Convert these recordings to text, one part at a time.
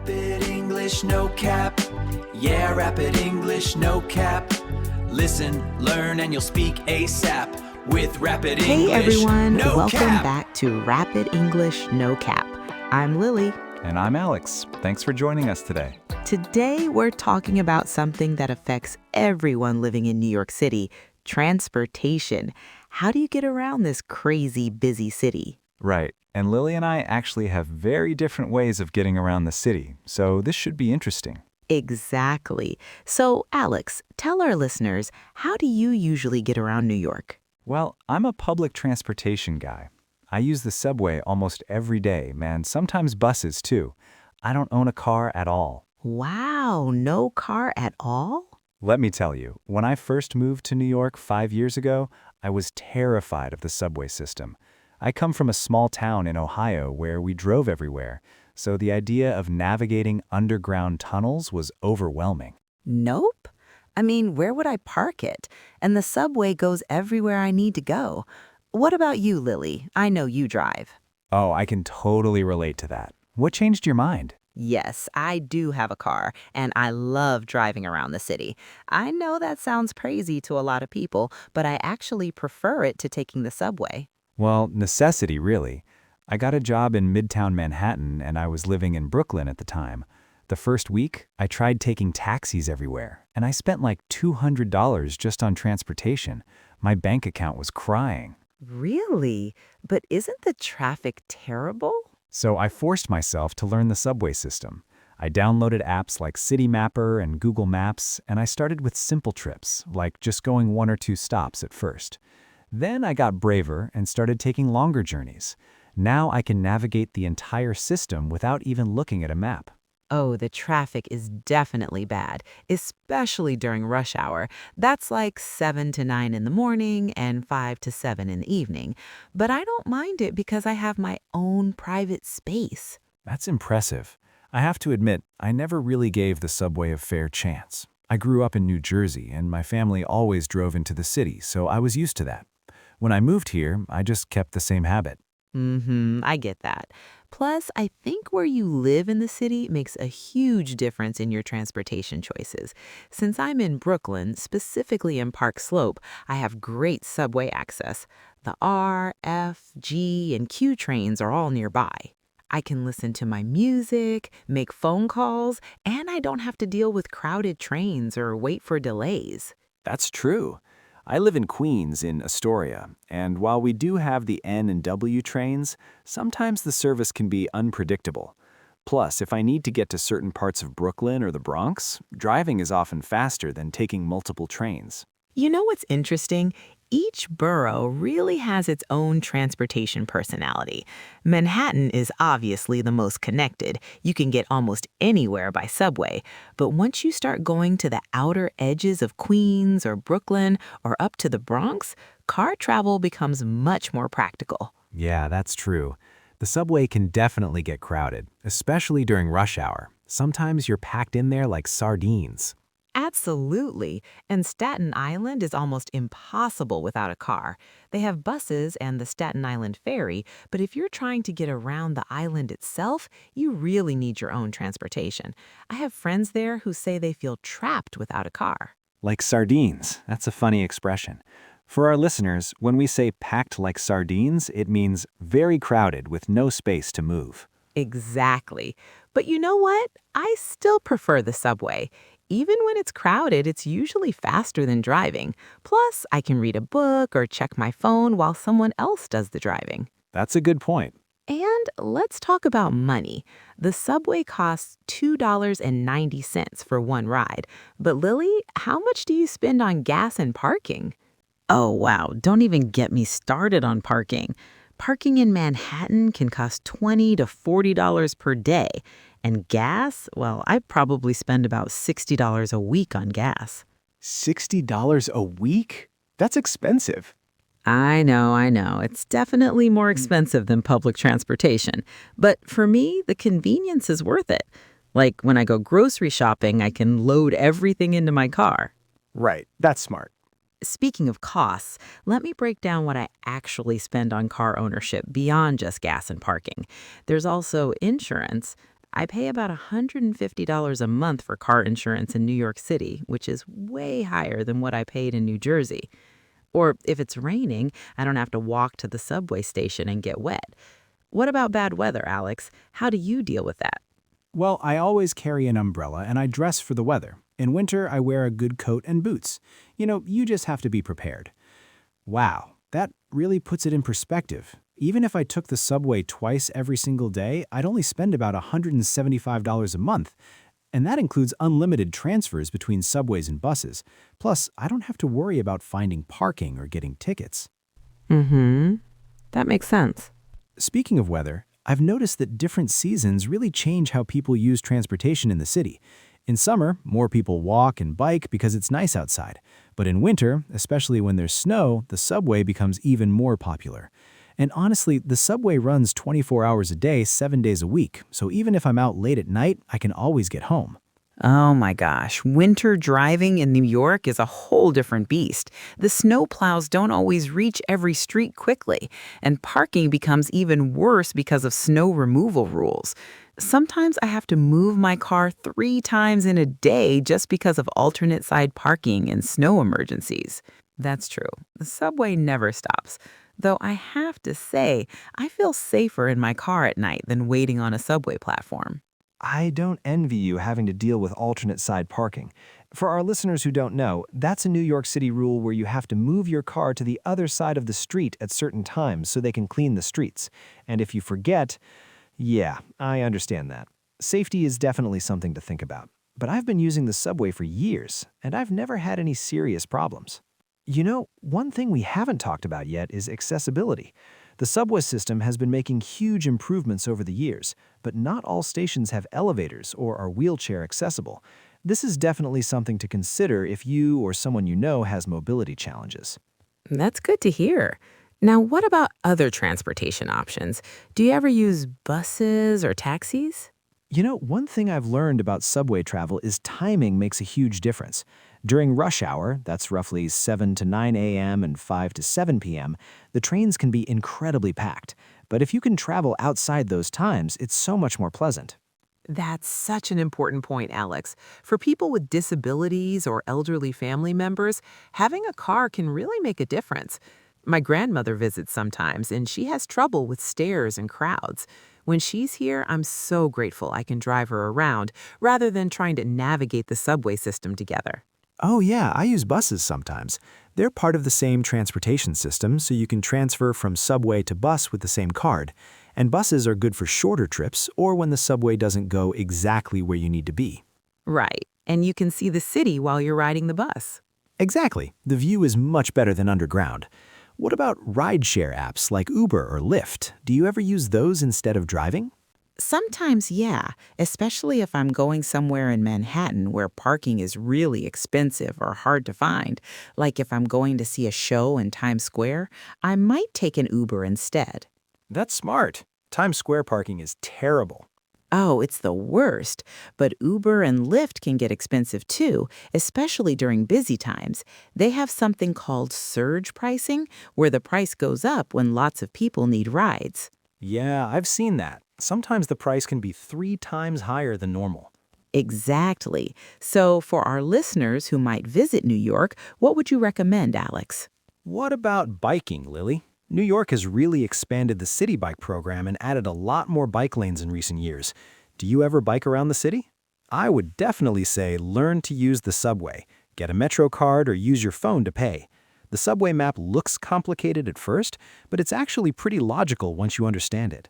Rapid English, no cap. Yeah, Rapid English, no cap. Listen, learn, and you'll speak ASAP with Rapid English, Hey everyone, no welcome cap. back to Rapid English No Cap. I'm Lily. And I'm Alex. Thanks for joining us today. Today we're talking about something that affects everyone living in New York City, transportation. How do you get around this crazy busy city? Right. And Lily and I actually have very different ways of getting around the city, so this should be interesting. Exactly. So, Alex, tell our listeners, how do you usually get around New York? Well, I'm a public transportation guy. I use the subway almost every day, man, sometimes buses too. I don't own a car at all. Wow, no car at all? Let me tell you, when I first moved to New York 5 years ago, I was terrified of the subway system. I come from a small town in Ohio where we drove everywhere, so the idea of navigating underground tunnels was overwhelming. Nope. I mean, where would I park it? And the subway goes everywhere I need to go. What about you, Lily? I know you drive. Oh, I can totally relate to that. What changed your mind? Yes, I do have a car, and I love driving around the city. I know that sounds crazy to a lot of people, but I actually prefer it to taking the subway. Well, necessity, really. I got a job in Midtown Manhattan and I was living in Brooklyn at the time. The first week, I tried taking taxis everywhere, and I spent like $200 just on transportation. My bank account was crying. Really? But isn't the traffic terrible? So I forced myself to learn the subway system. I downloaded apps like City Mapper and Google Maps, and I started with simple trips, like just going 1 or 2 stops at first. Then I got braver and started taking longer journeys. Now I can navigate the entire system without even looking at a map. Oh, the traffic is definitely bad, especially during rush hour. That's like 7 to 9 in the morning and 5 to 7 in the evening. But I don't mind it because I have my own private space. That's impressive. I have to admit, I never really gave the subway a fair chance. I grew up in New Jersey, and my family always drove into the city, so I was used to that. When I moved here, I just kept the same habit. I get that. Plus, I think where you live in the city makes a huge difference in your transportation choices. Since I'm in Brooklyn, specifically in Park Slope, I have great subway access. The R, F, G, and Q trains are all nearby. I can listen to my music, make phone calls, and I don't have to deal with crowded trains or wait for delays. That's true. I live in Queens in Astoria, and while we do have the N and W trains, sometimes the service can be unpredictable. Plus, if I need to get to certain parts of Brooklyn or the Bronx, driving is often faster than taking multiple trains. You know what's interesting? Each borough really has its own transportation personality. Manhattan is obviously the most connected. You can get almost anywhere by subway. But once you start going to the outer edges of Queens or Brooklyn or up to the Bronx, car travel becomes much more practical. Yeah, that's true. The subway can definitely get crowded, especially during rush hour. Sometimes you're packed in there like sardines. Absolutely. And Staten Island is almost impossible without a car. They have buses and the Staten Island Ferry, but if you're trying to get around the island itself, you really need your own transportation. I have friends there who say they feel trapped without a car. Like sardines. That's a funny expression. For our listeners, when we say packed like sardines, it means very crowded with no space to move. Exactly. But you know what? I still prefer the subway. Even when it's crowded, it's usually faster than driving. Plus, I can read a book or check my phone while someone else does the driving. That's a good point. And let's talk about money. The subway costs $2.90 for one ride. But Lily, how much do you spend on gas and parking? Oh, wow. Don't even get me started on parking. Parking in Manhattan can cost $20 to $40 per day. And gas, well, I probably spend about $60 a week on gas. $60 a week? That's expensive. I know. It's definitely more expensive than public transportation. But for me, the convenience is worth it. Like when I go grocery shopping, I can load everything into my car. Right, that's smart. Speaking of costs, let me break down what I actually spend on car ownership beyond just gas and parking. There's also insurance. I pay about $150 a month for car insurance in New York City, which is way higher than what I paid in New Jersey. Or if it's raining, I don't have to walk to the subway station and get wet. What about bad weather, Alex? How do you deal with that? Well, I always carry an umbrella and I dress for the weather. In winter, I wear a good coat and boots. You just have to be prepared. Wow, that really puts it in perspective. Even if I took the subway twice every single day, I'd only spend about $175 a month. And that includes unlimited transfers between subways and buses. Plus, I don't have to worry about finding parking or getting tickets. Mm-hmm. That makes sense. Speaking of weather, I've noticed that different seasons really change how people use transportation in the city. In summer, more people walk and bike because it's nice outside. But in winter, especially when there's snow, the subway becomes even more popular. And honestly, the subway runs 24 hours a day, 7 days a week, so even if I'm out late at night, I can always get home. Oh my gosh, winter driving in New York is a whole different beast. The snow plows don't always reach every street quickly, and parking becomes even worse because of snow removal rules. Sometimes I have to move my car 3 times in a day just because of alternate side parking and snow emergencies. That's true. The subway never stops. Though I have to say, I feel safer in my car at night than waiting on a subway platform. I don't envy you having to deal with alternate side parking. For our listeners who don't know, that's a New York City rule where you have to move your car to the other side of the street at certain times so they can clean the streets. And if you forget, yeah, I understand that. Safety is definitely something to think about. But I've been using the subway for years, and I've never had any serious problems. One thing we haven't talked about yet is accessibility. The subway system has been making huge improvements over the years, but not all stations have elevators or are wheelchair accessible. This is definitely something to consider if you or someone you know has mobility challenges. That's good to hear. Now, what about other transportation options? Do you ever use buses or taxis? One thing I've learned about subway travel is timing makes a huge difference. During rush hour, that's roughly 7 to 9 a.m. and 5 to 7 p.m., the trains can be incredibly packed. But if you can travel outside those times, it's so much more pleasant. That's such an important point, Alex. For people with disabilities or elderly family members, having a car can really make a difference. My grandmother visits sometimes, and she has trouble with stairs and crowds. When she's here, I'm so grateful I can drive her around rather than trying to navigate the subway system together. Oh yeah, I use buses sometimes. They're part of the same transportation system, so you can transfer from subway to bus with the same card. And buses are good for shorter trips or when the subway doesn't go exactly where you need to be. Right, and you can see the city while you're riding the bus. Exactly. The view is much better than underground. What about rideshare apps like Uber or Lyft? Do you ever use those instead of driving? Sometimes, yeah, especially if I'm going somewhere in Manhattan where parking is really expensive or hard to find. Like if I'm going to see a show in Times Square, I might take an Uber instead. That's smart. Times Square parking is terrible. Oh, it's the worst. But Uber and Lyft can get expensive too, especially during busy times. They have something called surge pricing, where the price goes up when lots of people need rides. Yeah, I've seen that. Sometimes the price can be 3 times higher than normal. Exactly. So for our listeners who might visit New York, what would you recommend, Alex? What about biking, Lily? New York has really expanded the city bike program and added a lot more bike lanes in recent years. Do you ever bike around the city? I would definitely say learn to use the subway. Get a Metro card or use your phone to pay. The subway map looks complicated at first, but it's actually pretty logical once you understand it.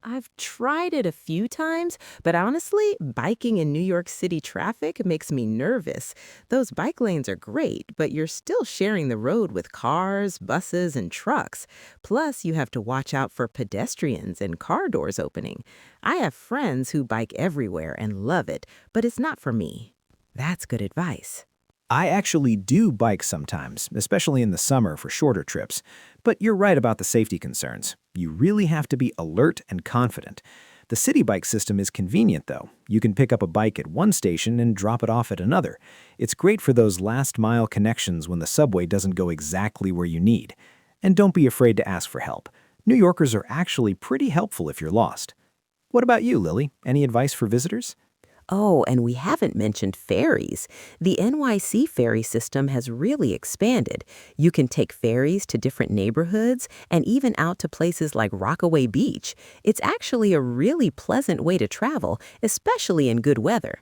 I've tried it a few times, but honestly, biking in New York City traffic makes me nervous. Those bike lanes are great, but you're still sharing the road with cars, buses, and trucks. Plus, you have to watch out for pedestrians and car doors opening. I have friends who bike everywhere and love it, but it's not for me. That's good advice. I actually do bike sometimes, especially in the summer for shorter trips. But you're right about the safety concerns. You really have to be alert and confident. The city bike system is convenient, though. You can pick up a bike at one station and drop it off at another. It's great for those last-mile connections when the subway doesn't go exactly where you need. And don't be afraid to ask for help. New Yorkers are actually pretty helpful if you're lost. What about you, Lily? Any advice for visitors? Oh, and we haven't mentioned ferries. The NYC ferry system has really expanded. You can take ferries to different neighborhoods and even out to places like Rockaway Beach. It's actually a really pleasant way to travel, especially in good weather.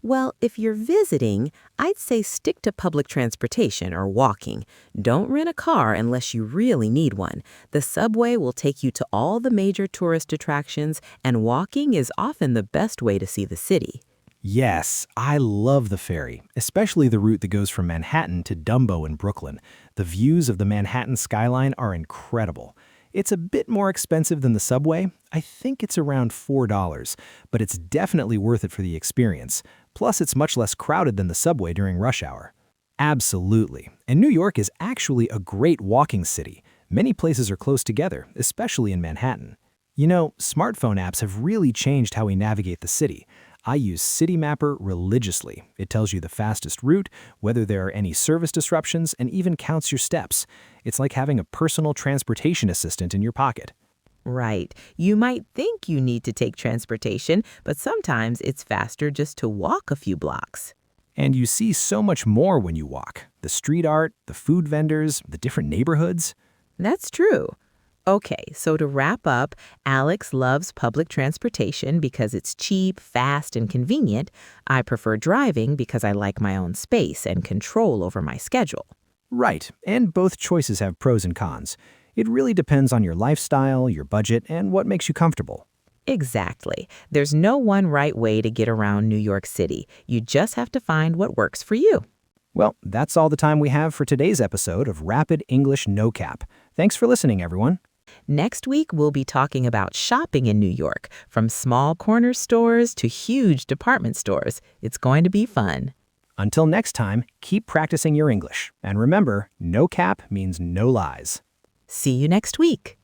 Well, if you're visiting, I'd say stick to public transportation or walking. Don't rent a car unless you really need one. The subway will take you to all the major tourist attractions, and walking is often the best way to see the city. Yes, I love the ferry, especially the route that goes from Manhattan to Dumbo in Brooklyn. The views of the Manhattan skyline are incredible. It's a bit more expensive than the subway. I think it's around $4, but it's definitely worth it for the experience. Plus, it's much less crowded than the subway during rush hour. Absolutely. And New York is actually a great walking city. Many places are close together, especially in Manhattan. You know, smartphone apps have really changed how we navigate the city. I use City Mapper religiously. It tells you the fastest route, whether there are any service disruptions, and even counts your steps. It's like having a personal transportation assistant in your pocket. Right. You might think you need to take transportation, but sometimes it's faster just to walk a few blocks. And you see so much more when you walk. The street art, the food vendors, the different neighborhoods. That's true. Okay, so to wrap up, Alex loves public transportation because it's cheap, fast, and convenient. I prefer driving because I like my own space and control over my schedule. Right, and both choices have pros and cons. It really depends on your lifestyle, your budget, and what makes you comfortable. Exactly. There's no one right way to get around New York City. You just have to find what works for you. Well, that's all the time we have for today's episode of Rapid English No Cap. Thanks for listening, everyone. Next week, we'll be talking about shopping in New York, from small corner stores to huge department stores. It's going to be fun. Until next time, keep practicing your English. And remember, no cap means no lies. See you next week.